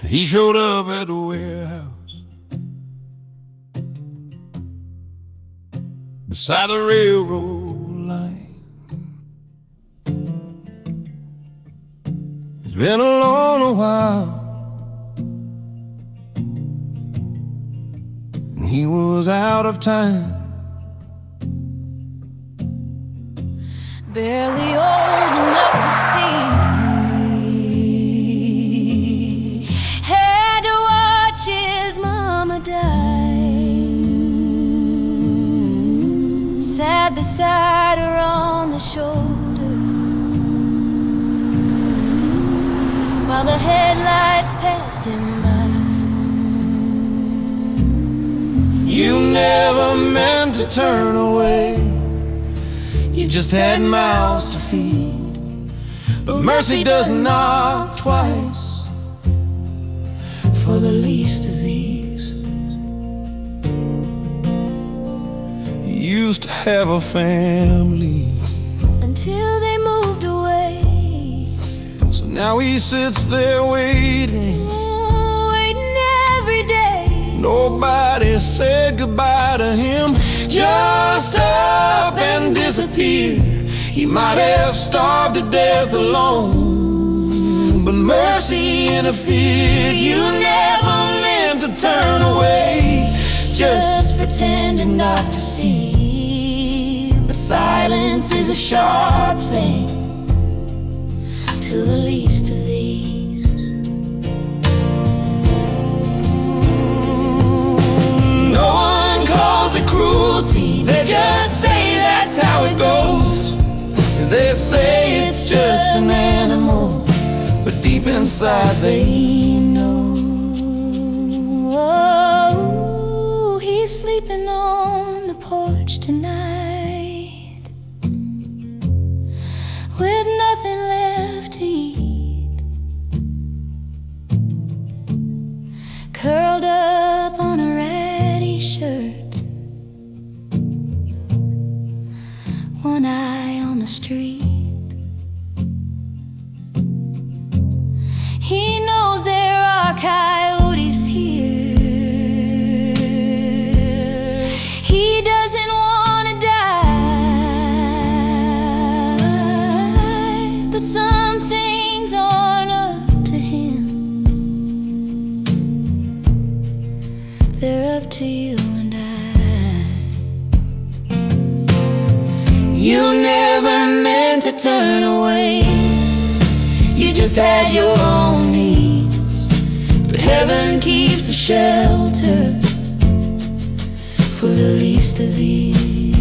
He showed up at the warehouse beside the railroad line. It's been a long while, and he was out of time. Barely old enough to see, had to watch his mama die. Sat beside her on the shoulder while the headlights passed him by. You never meant to turn away, you just had mouths to feed. But mercy doesn't knock twice for the least of these. You used to have a family until they moved away. So now he sits there waiting, waiting every day. Nobody said goodbye to him, just up and disappeared. He might have starved to death alone, but mercy interfered. You never meant to turn away, just pretending not to see. But silence is a sharp thing to the least of these. No one calls it cruelty, they just say that's how it goes. They say it's just an animal, but deep inside they know. Oh, he's sleeping on the porch tonight with nothing left to eat, curled up on a ratty shirt, one eye on the street. He knows there are coyotes here. He doesn't want to die, but some things aren't up to him. They're up to you and I. You never meant to turn away, you just had your own needs. But heaven keeps a shelter for the least of these.